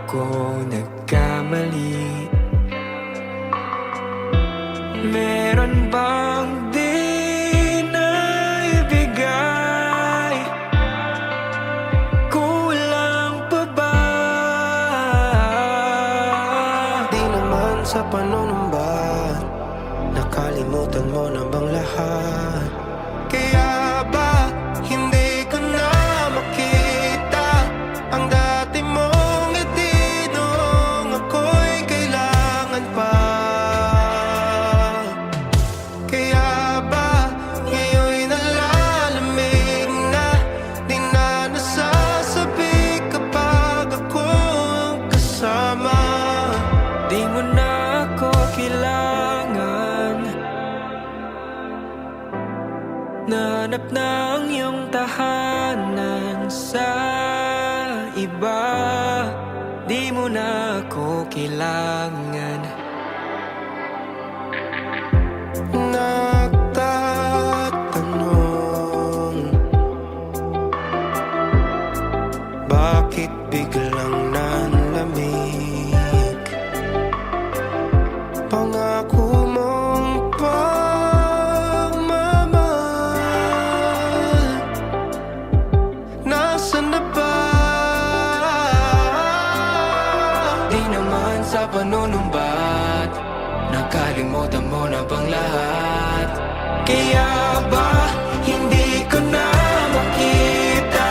ako nagkamali? Meron bang di na ibigay? Kulang pa ba? Di naman sa panunumba, nakalimutan mo na bang lahat? Kaya ba hindi ko na makita ang dati mong ngiti noong ako'y kailangan pa? Kaya ba ngayon'y nalalamig na, di na nasasabi kapag akong kasama? Di mo na ako kailangan. Nahanap na ang iyong tahanan sa iba. Di mo na ako kailangan. Nagtatanong, bakit biglang nanlamig? Pangako mong pagmamahal, nasaan na ba? Di naman sa panunumbat, nakalimutan mo na bang lahat? Kaya ba hindi ko na makita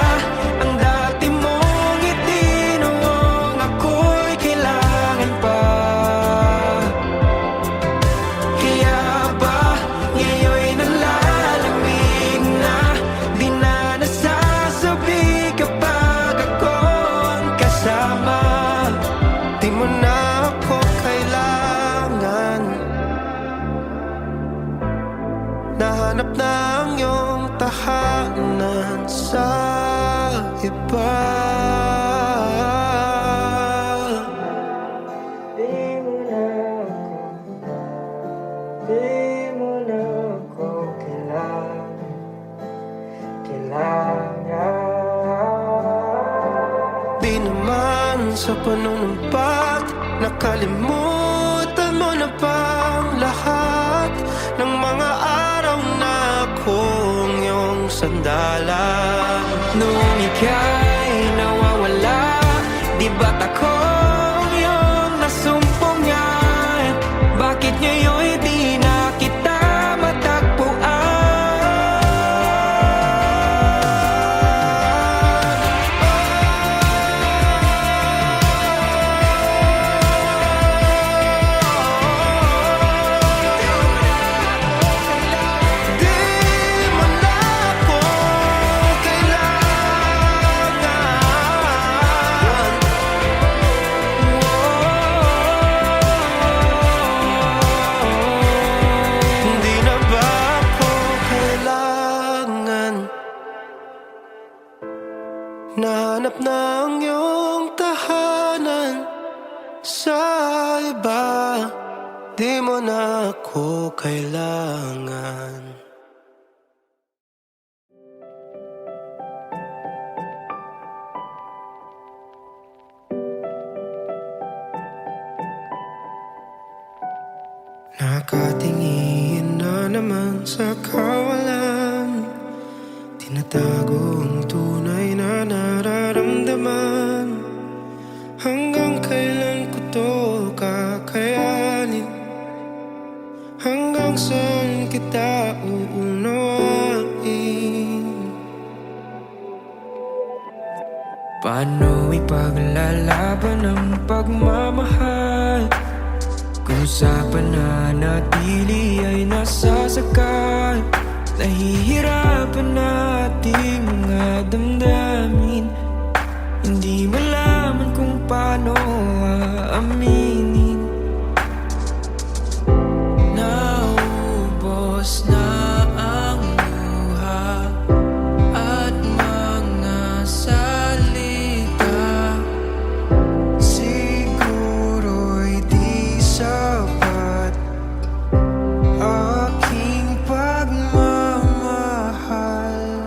ang dati mong ngiti noong ako'y kailangan pa? Kaya ba ngayon'y nalalamig na, di na nasasabi kapag akong kasama? Di mo na ako kailangan. Nahanap na ang iyong tahanan sa iba. Di mo na ako kailangan. Di naman sa panunumpat, nakalimutan mo na bang lahat ng mga araw na akong iyong sandalan? Noong ika'y nawawala, di ba't akong iyong nasumpungan? Bakit ngayon'y di na kita matagpuan? Di mo na ako kailangan. Hindi na ba ako kailangan? Nahanap na ang iyong tahanan sa iba. Di mo na ako kailangan. Nakatingin na naman sa kawalan, tinatago ang tunay na nararamdaman. Hanggang kailan ko to kakayanin? Hanggang saan kita uunawain? Paano ipaglalaban ang pagmamahal kung sa pananatili ay nasasakal? Nahihirapan na ating mga damdamin, hindi malaman kung paano aaminin. Naubos na ang luha at mga salita, siguro'y di sapat aking pagmamahal.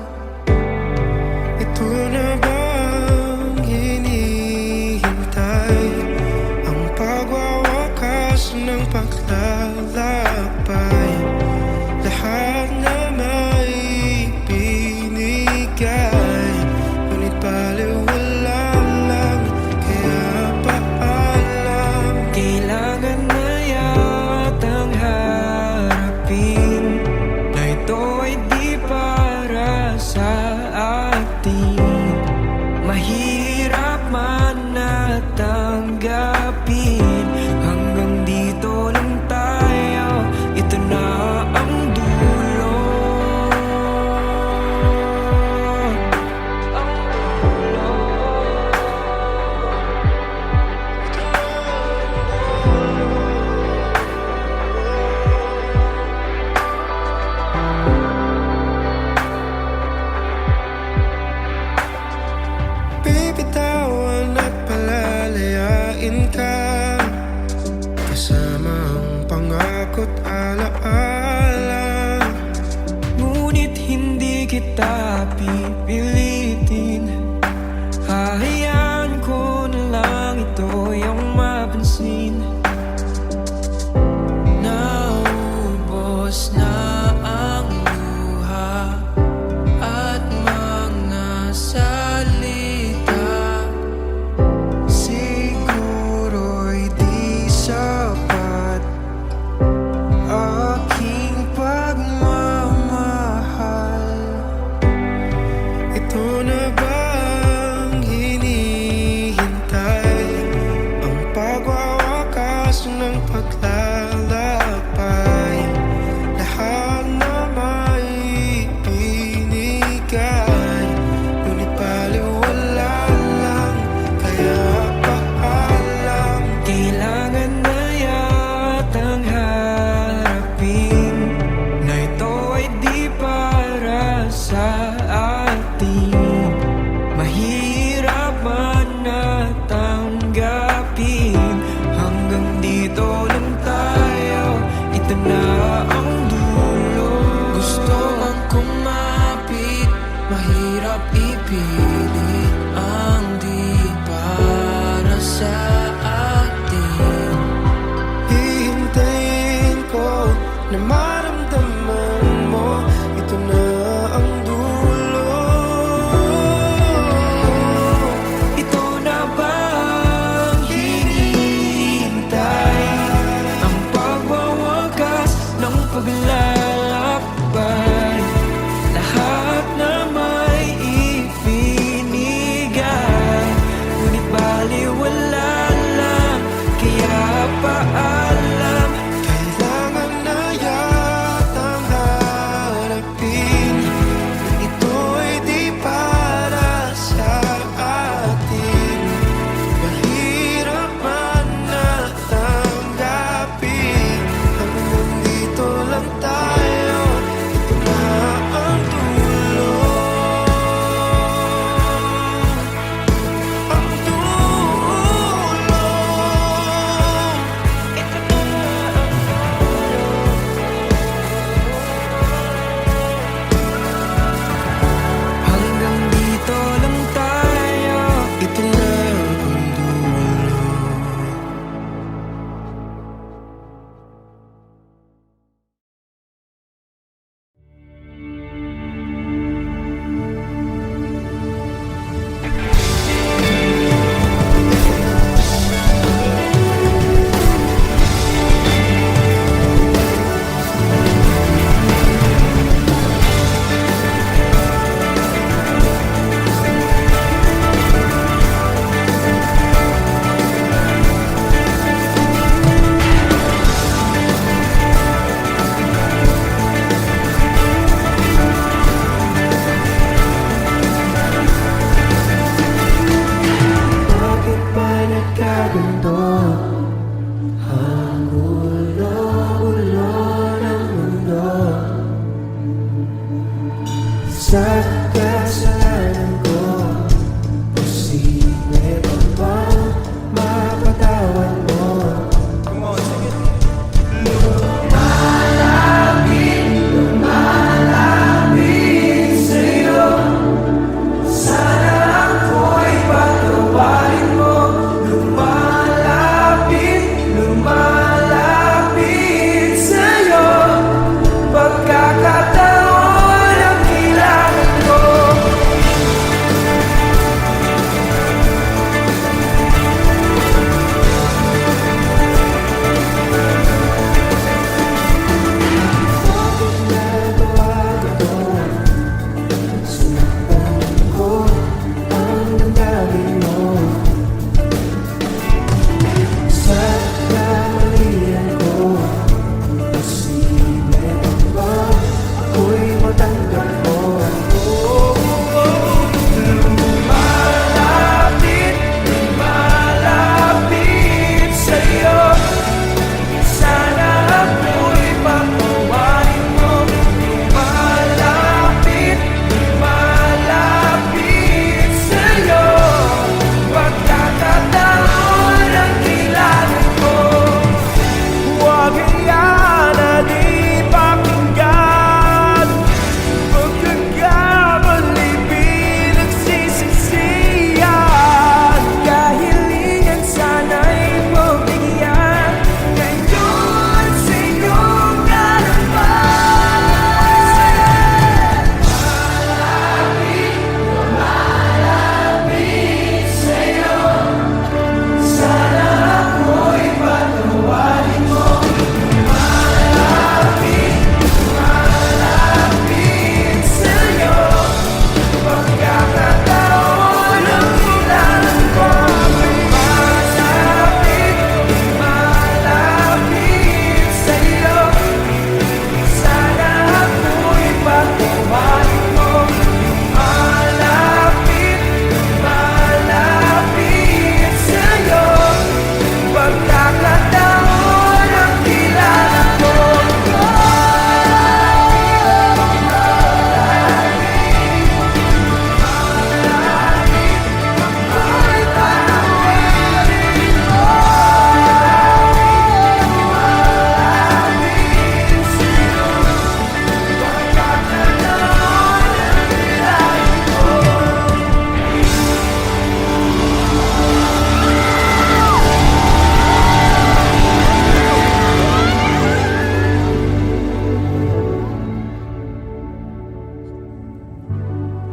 pilit ang di para sa atin. Hihintayin ko na maramdaman mo, ito na ang dulo. Ito na ba ang hinihintay? Ang pagwawakas ng paglalakbay, lahat na may ibinigay, ngunit baliwala lang, kaya paalam. Kailangan na yatang harapin, ito'y di para sa atin. Mahirap man na tanggapin, hanggang dito lang tayo, ito na ang dulo. Ang dulo. Hanggang dito lang tayo. Ito na ang dulo. Bakit ba nagkaganto? Ang gulo-gulo ng mundo. Sa kasalanan ko, posible ba bang mapatawad mo? Lumalapit sa'yo, sana ako'y patawarin mo. Lumalapit sa'yo, pagkakataon ang kailangan ko. Bakit nagawa ito? Sinaktan ko ang damdamin mo. Sa kamalian ko, posible ba ako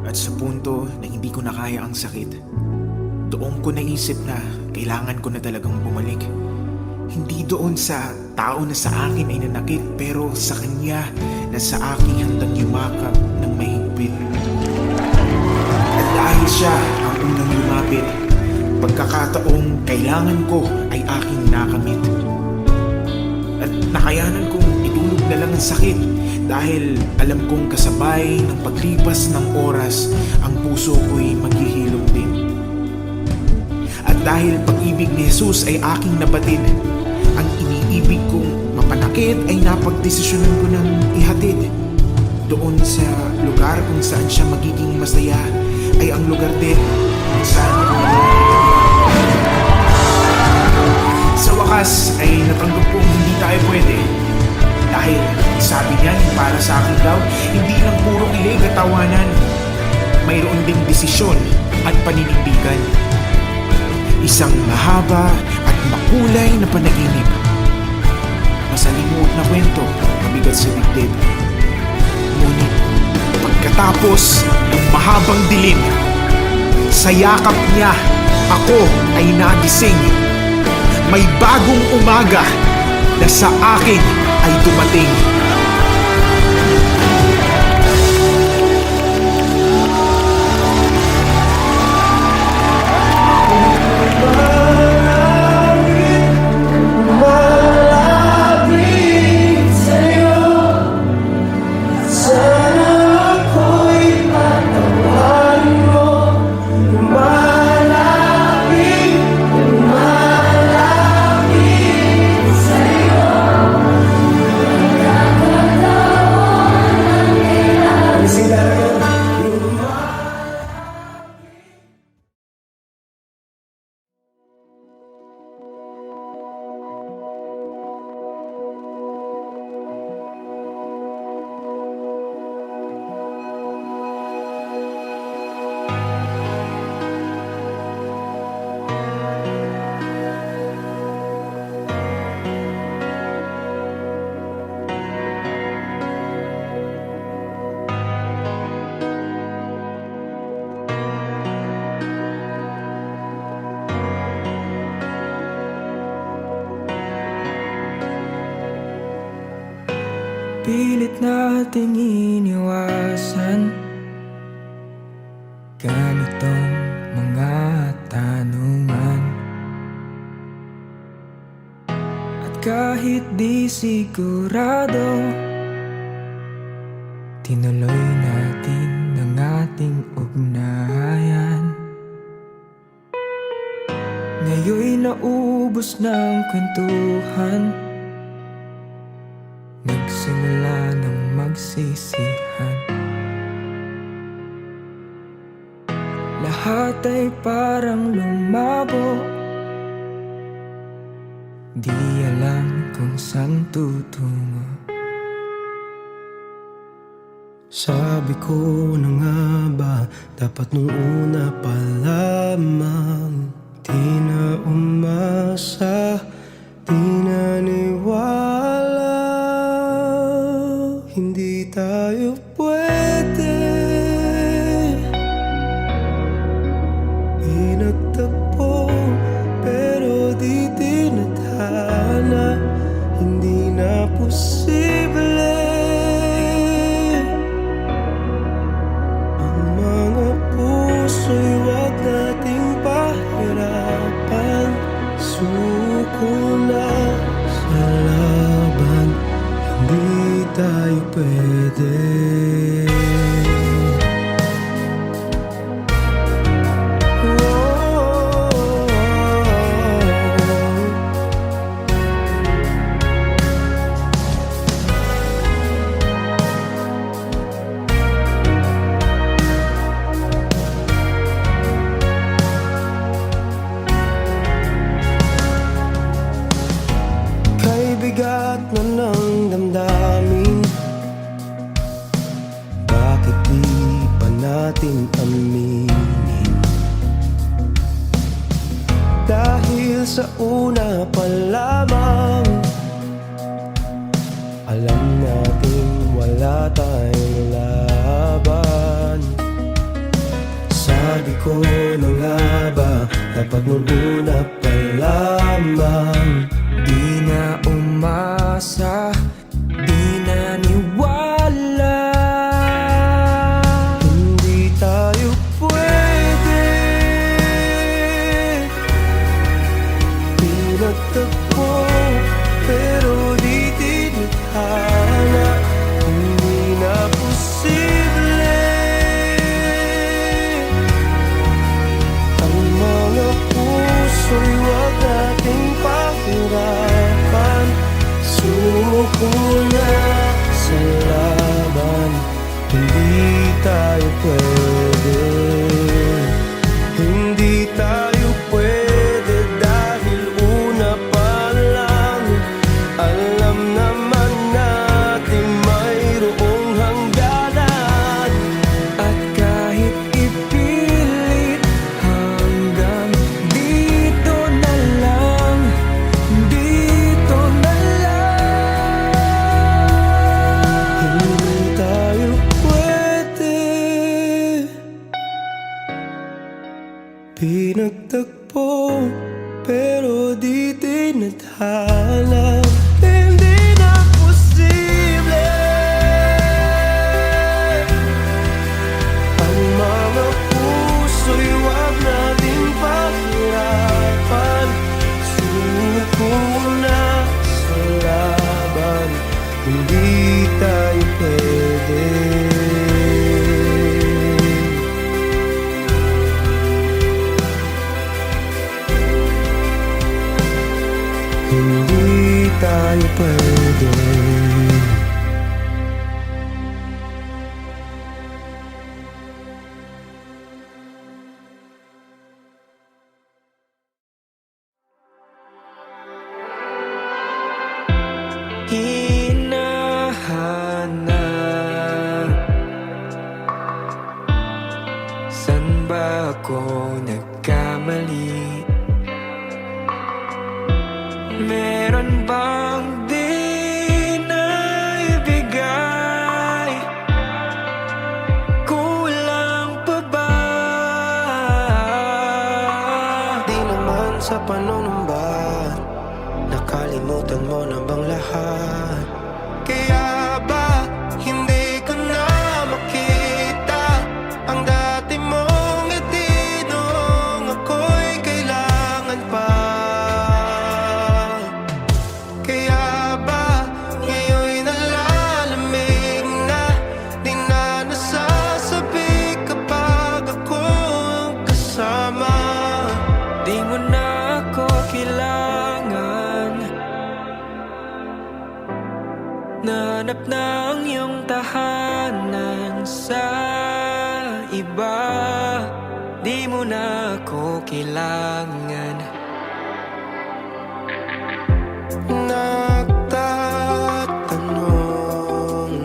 At sa punto na hindi ko na kaya ang sakit, doon ko naisip na kailangan ko na talagang bumalik. Hindi doon sa tao na sa akin ay nanakit, pero sa kanya na sa akin handang yumakap ng mahigpit. At dahil siya ang unang lumapit, pagkakataong kailangan ko ay aking nakamit. At nakayanan kong itulog na lang ang sakit dahil alam kong kasabay ng paglipas ng oras, ang puso ko'y maghihilom din. At dahil pag-ibig ni Jesus ay aking nabatid, ang iniibig kong mapanakit ay napagdesisyonan ko ng ihatid. Doon sa lugar kung saan siya magiging masaya ay ang lugar din kung saan sa wakas ay natanggap kong hindi tayo pwede. Dahil sabi niya para sa akin daw, hindi lang puro kilig at tawanan. Mayroon ding desisyon at paninindigan. Isang mahaba at makulay na panaginip. Masalimuot na kwento, mabigat sa dibdib. Ngunit pagkatapos ng mahabang dilim, sa yakap niya ako ay nagising. May bagong umaga na sa akin ay dumating. Pilit nating iniwasan ganitong mga tanungan. At kahit di sigurado, tinuloy natin ang ating ugnayan. Ngayon'y naubos ng kwentuhan, nagsimula ng magsisihan. Lahat ay parang lumabo, di alam kung saan tutungo. Sabi ko na nga ba, dapat nung una pa lamang, di na umasa, di naniwala. Hindi tayo pwede, pinagtagpo pero di tinadhana. Hindi na posible ang mga puso'y wag nating pahirapan. Suko na sa laban, hindi tayo pwede. Kay bigat na ng damdamin, bakit di pa natin aminin? Dahil sa una pa lamang, alam natin wala tayong laban. ko na nga ba dapat nung una pa lamang? Di na umasa, di naniwala. Hindi tayo pwede. Pinagtagpo pero di tinadhana. Hindi na posible ang mga puso'y wag nating pahirapan. Suko na sa laban, hindi tayo pwede. Hindi tayo pwede dahil una pa lang alam naman natin mayroong hangganan. At kahit ipilit hanggang dito na lang, dito na lang. Hindi tayo pwede. Pinagtagpo pero di tinadhana. Hindi na posible ang mga puso'y wag nating pahirapan. Suko na sa laban, hindi tayo pwede. Hindi tayo pwede. Hinahanap, san ba ako nagkamali? Meron bang di naibigay? Kulang pa ba? Di naman sa panunumba, nakalimutan mo na bang lahat? Kaya ba hindi ko na makita ang dati mong ngiti nung ako'y kailangan pa? Kaya ba ngayon'y nalalamig na di na nasasabi kapag ako ang kasama? Di mo na ako kailangan. Nahanap na ang iyong tahanan sa iba. Di mo na ako kailangan. Nagtatanong,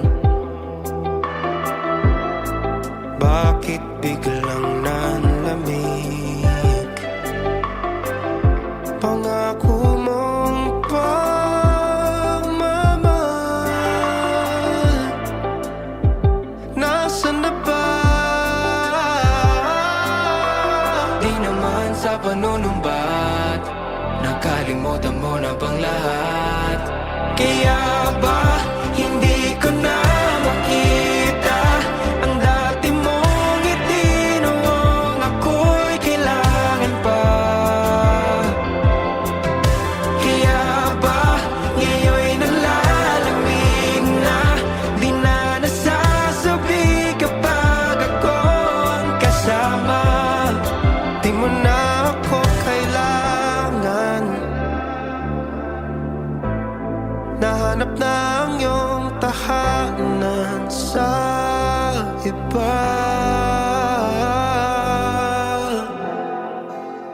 bakit biglang nanlamig? Pangako mong pagmamahal, nasaan na ba? Di naman sa panunumbat, nakalimutan mo na bang lahat? Kaya ba hindi ko na makita ang dati mong ngiti noong ako'y kailangan pa? Kaya ba ngayon'y nalalamig na di na nasasabi kapag ako ang kasama? Di mo na ako kailangan. Nahanap na ang iyong tahanan sa iba.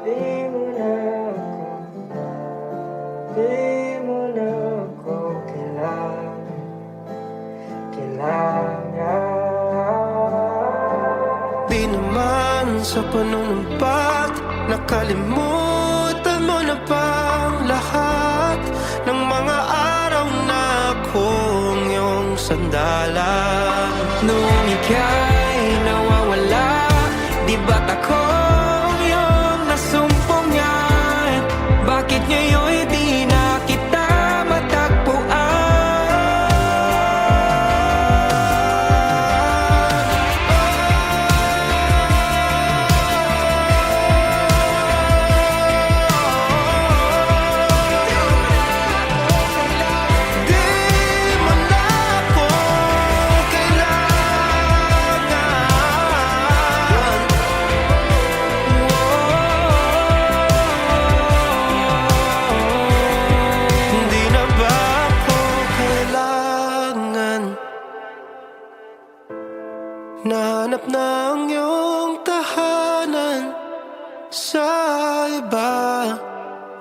Di mo na ako kailangan. Di naman sa panunumpat, nakalimutan mo na bang lahat ng mga araw na akong iyong sandalan? Nung ika'y nawawala, di ba't ako Nahanap na ang iyong tahanan sa iba.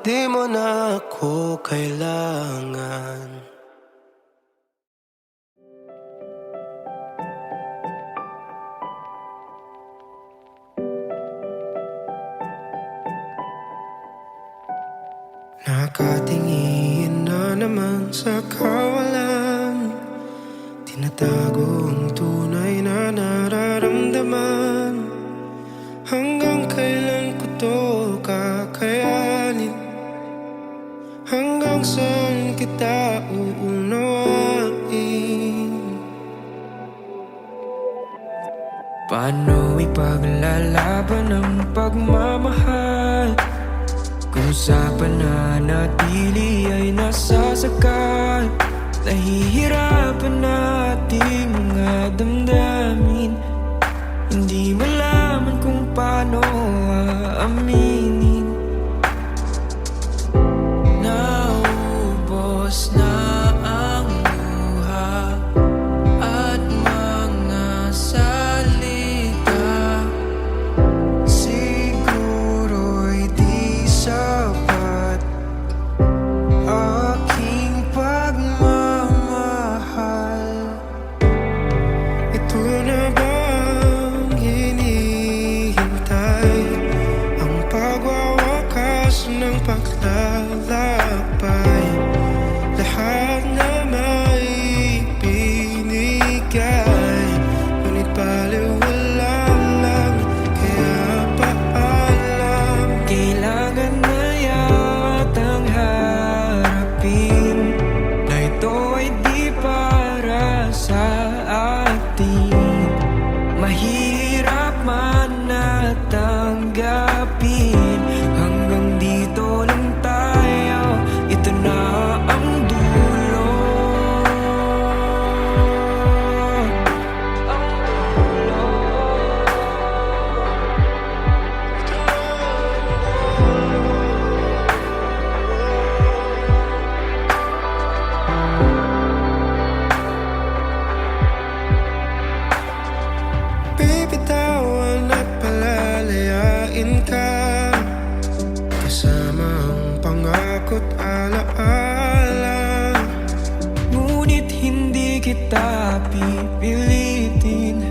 Di mo na ako kailangan. Nakatingin na naman sa kawalan, tinatago ang tunay na nararamdaman. Hanggang kailan ko to kakayanin? Hanggang saan kita uunawain? Paano ipaglalaban ang pagmamahal kung sa pananatili ay nasasakal? Nahihirapan nating mga damdamin, hindi malaman kung paano aaminin. Naubos na ang luha at mga salita, siguro'y di sapat aking pagmamahal. Ito na bang hinihintay? Ang pagwawakas ng paglalakbay, lahat na may binigay, ngunit baliwala lang, kaya paalam. Kailangan na yatang harapin na ito ay di para sa atin. Mahirap man na tanggapin, hanggang dito lang tayo, ito na ang dulo. Ang dulo. Bibitawan at palalayain ka, kasama ang pangako't alaala. Ngunit hindi kita pipilitin,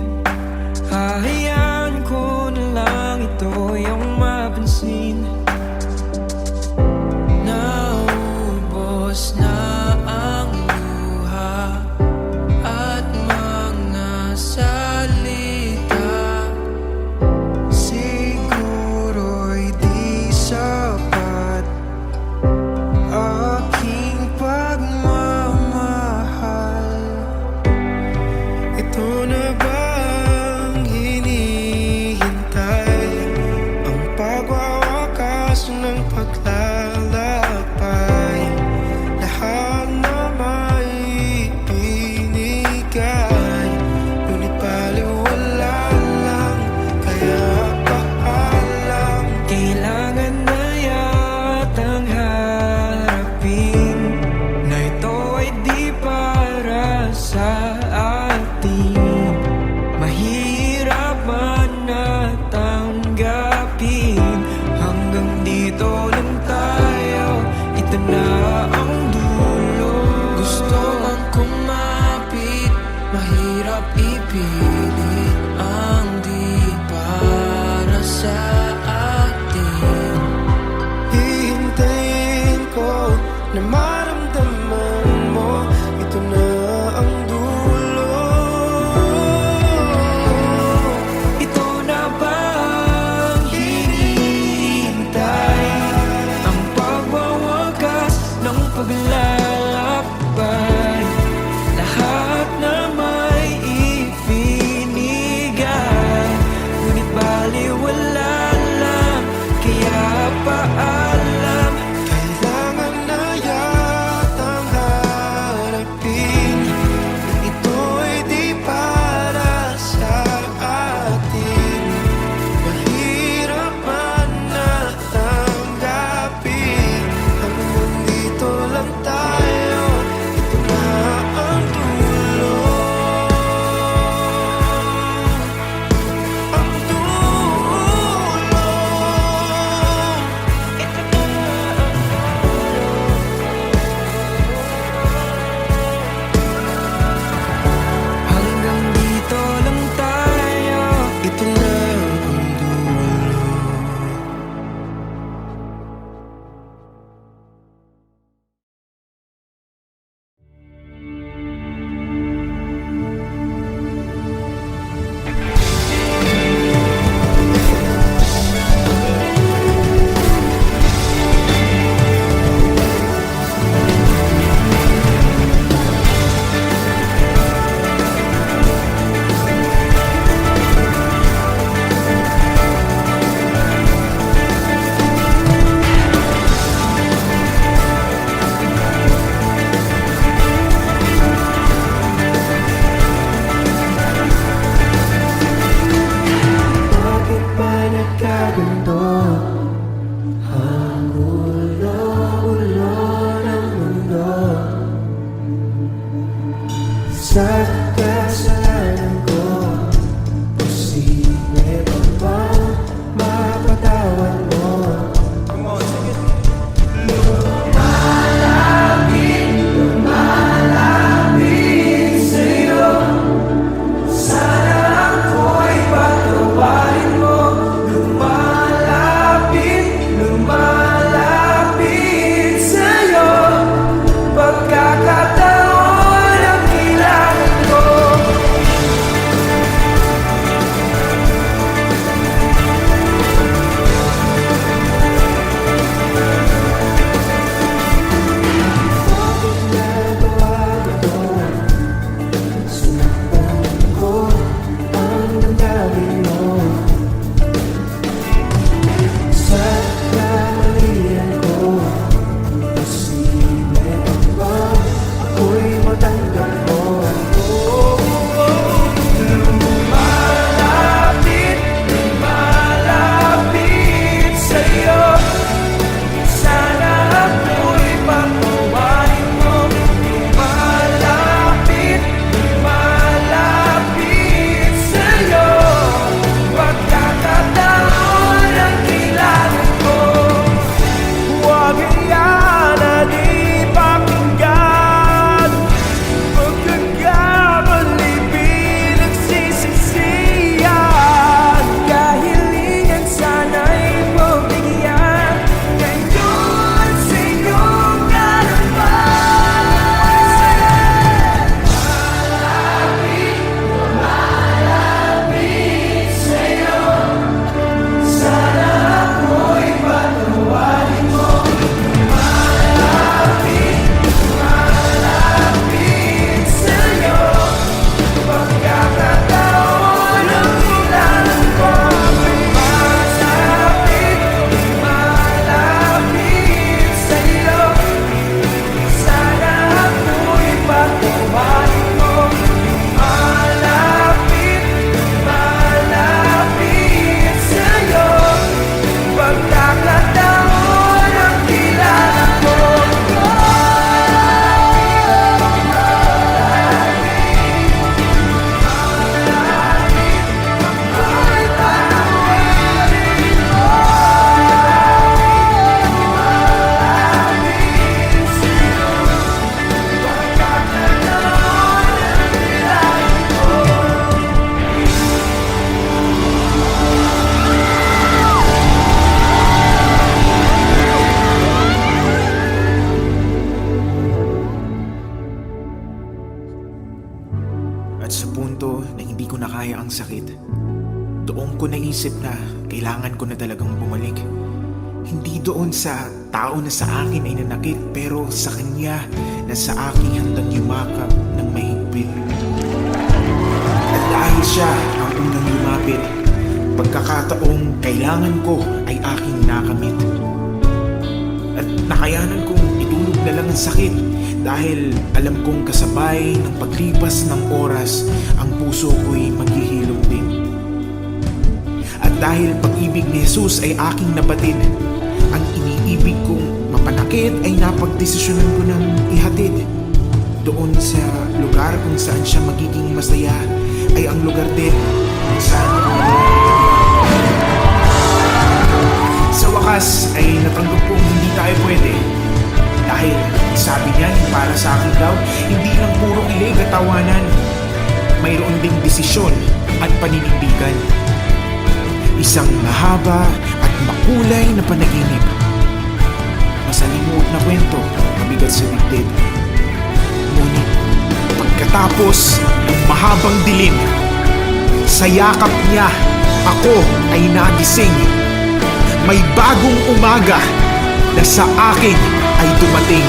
hahayaan ko na lang ito yung mapansin. Naubos na ang luha at mga salita, siguro'y di sapat aking pagmamahal. Ito na bang hinihintay? Ang pagwawakas ng paglalakbay, lahat na may binigay, ngunit baliwala sakit. Doon ko naisip na kailangan ko na talagang bumalik. Hindi doon sa tao na sa akin ay nanakit, pero sa kanya na sa akin handang yumakap ng mahigpit. At dahil siya ang unang lumapit, pagkakataong kailangan ko ay aking nakamit. At nakayanan kong itulog na lang ang sakit dahil alam kong kasabay ng paglipas ng oras ang puso ko'y maghihilom din. At dahil pag-ibig ni Jesus ay aking nabatid, ang iniibig kong mapanakit ay napagdesisyonan ko ng ihatid. Doon sa lugar kung saan siya magiging masaya ay ang lugar din kung saan sa wakas ay natanggap kong hindi tayo pwede. Dahil sabi niya para sa akin daw, hindi lang puro kilig at tawanan. Mayroon ding desisyon at paninindigan. Isang mahaba at makulay na panaginip. Masalimuot na kwento, mabigat sa dibdib. Ngunit pagkatapos ng mahabang dilim, sa yakap niya ako ay nagising. May bagong umaga na sa akin ay dumating.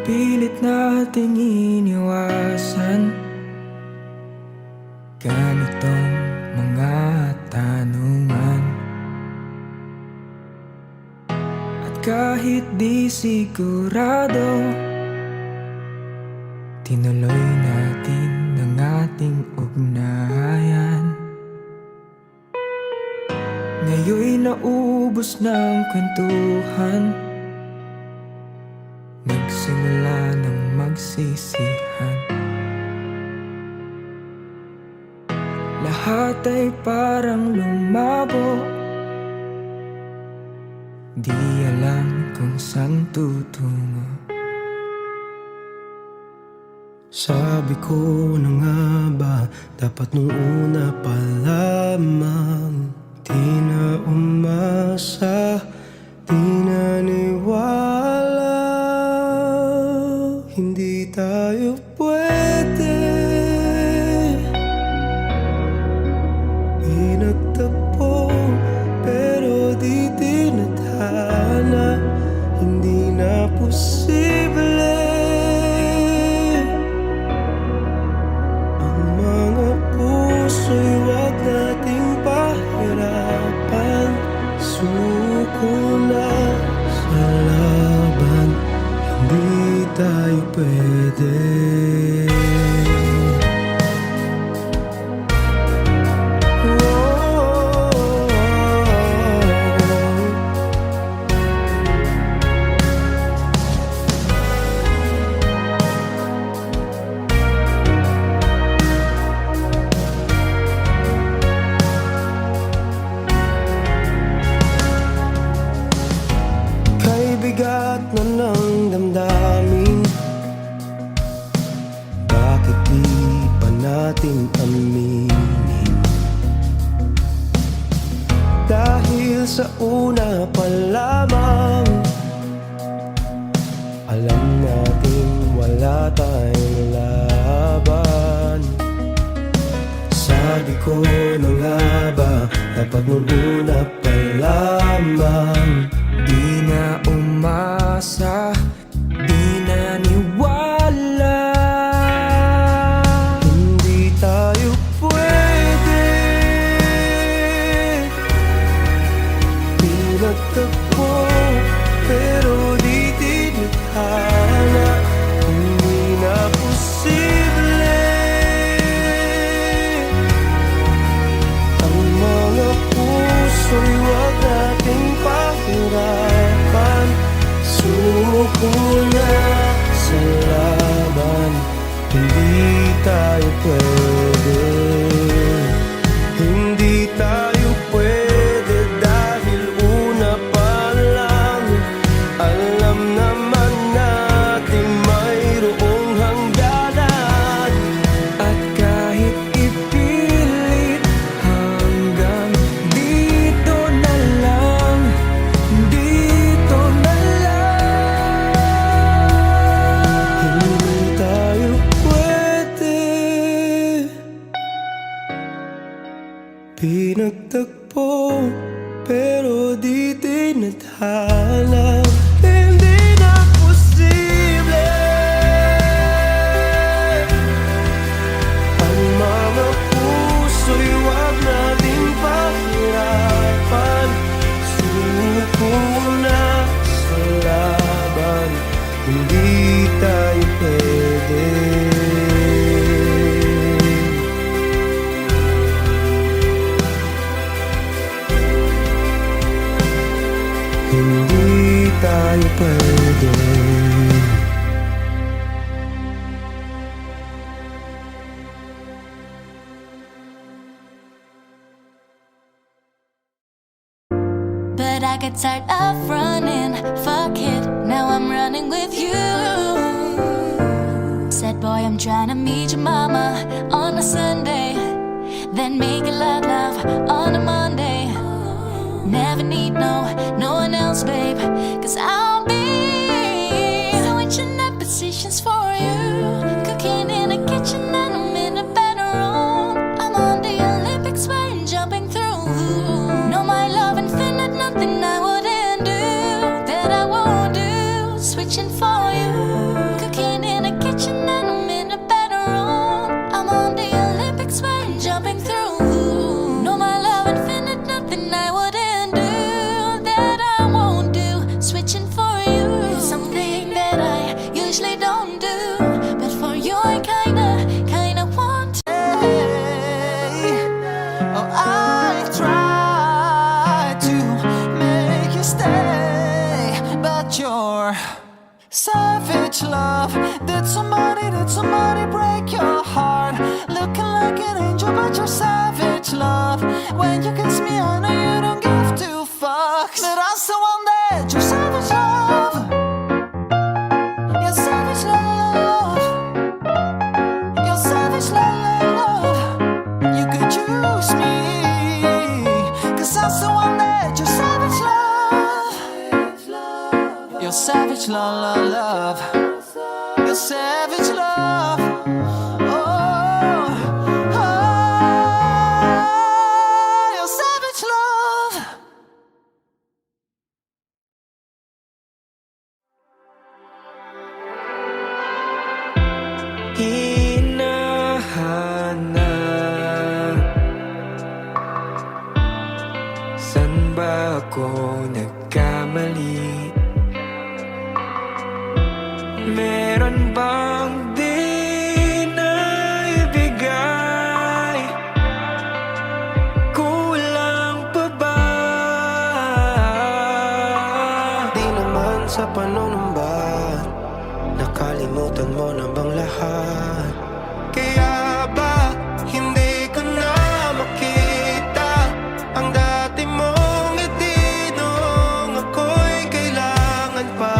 Pilit nating iniwasan ganitong mga tanungan. At kahit di sigurado, tinuloy natin ang ating ugnayan. Ngayon'y naubos ng kwentuhan, nagsimula ng magsisihan. Lahat ay parang lumabo, di alam kung saan tutungo. Sabi ko na nga ba, dapat nung una pa lamang, di na umasa, di naniwala. Hindi tayo pwede, pinagtagpo pero di tinadhana. Hindi na posible ang mga puso'y wag nating pahirapan. Suko na sa laban, hindi tayo pwede. Kay bigat na ng damdamin, bakit di pa natin aminin? Dahil sa una pa lamang, alam natin wala tayong laban. Sabi ko na nga ba dapat nung una pa lamang? Di na umasa, di naniwala. Hindi tayo pwede. Pinagtagpo pero di tinadhana. Hindi na posible ang mga puso'y wag nating pahirapan. Suko na sa laban, hindi tayo pwede. Hindi tayo pwede dahil una pa lang alam naman natin mayroong hangganan. At kahit ipilit hanggang dito na lang, dito na lang. Hindi tayo pwede. Pinagtagpo pero di tinadhana. Hindi na posible ang mga puso'y wag nating pahirapan. Suko na sa laban, hindi tayo pwede. Hindi tayo pwede. But I got tired of running, fuck it, now I'm running with you. Said boy, I'm trying to meet your mama on a Sunday, then make a love on a Monday. Never need no one else, babe, cause I'll be switching up positions for you. Cooking in the kitchen and I'm in a bedroom. I'm on the Olympics when jumping through. No, my love infinite, nothing I wouldn't do, that I won't do, switching for you. Cooking in the kitchen and I'm in a bedroom. I'm on the Olympics when jumping through. No, my love infinite, nothing I wouldn't do, that I won't do, switching for you. It's something that I usually don't do, but for you I kinda want to. Oh, I try to make you stay, but your savage love did somebody break your heart. Looking like an angel, but you're savage love. When you kiss me, I know you don't give two fucks, but I'm so on that your savage love. Your savage love. Your savage love. You could choose me, cause I'm so on that your savage love. Your savage love, love. Your savage love. Oh, your savage love. Hinahanap, san ba ako nagkamali? Meron bang di naibigay? Kulang pa ba? Di naman sa panunumba, nakalimutan mo na bang lahat? Kaya ba hindi ko na makita ang dati mong ngiti nung ako'y kailangan pa?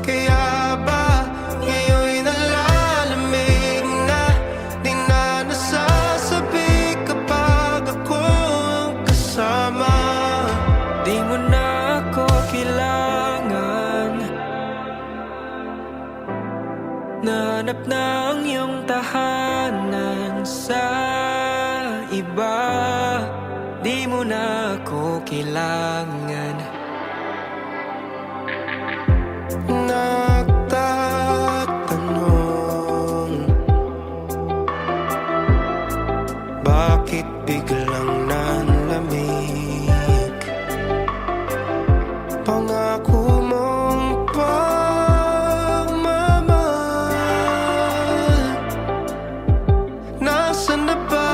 Kaya ba ngayon'y nalalamig na, di na nasasabi kapag ako ang kasama? Di mo na ako kailangan, nahanap na ang iyong tahanan sa iba, di mo na ako kailangan. Nagtatanong, bakit biglang nanlamig? Pangako mong pagmamahal, nasaan na ba?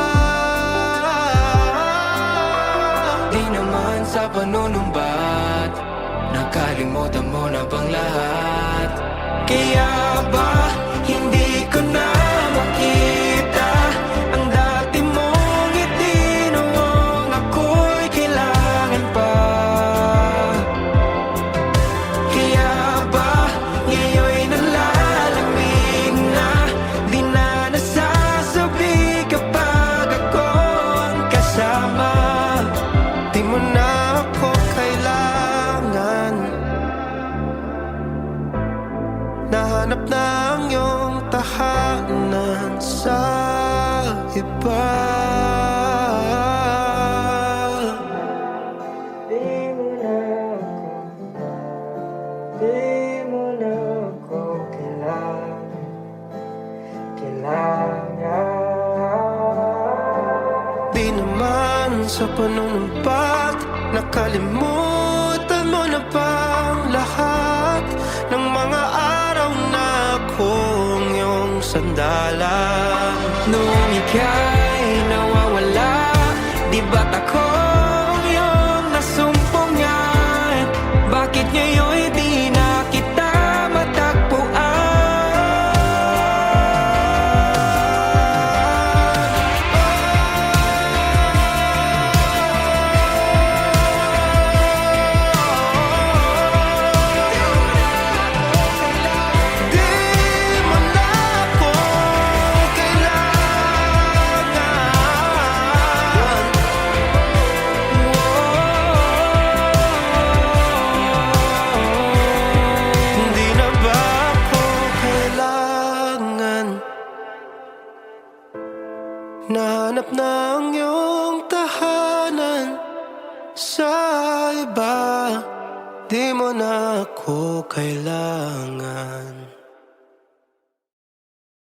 Di naman sa panunumbat, nakalimutan mo na bang lahat? Kaya ba hindi ko na makita ang dati mong ngiti noong ako'y kailangan pa? Kaya ba ngayon'y nalalamig na, di na nasasabi kapag ako ang kasama? Di mo na ako kailangan, nahanap na ang iyong tahanan sa iba. Di mo na ako kailangan. Di naman sa panunumpat, nakalimutan mo na bang lahat ng mga araw na akong iyong sandalan? Noong ika'y nawawala, di ba't ako iyong nasumpungan? Bakit ngayon'y di na kita matagpuan? Di mo na ako kailangan. Hindi na ba ako kailangan? Nahanap na ang iyong tahanan sa iba. Di mo na ako kailangan.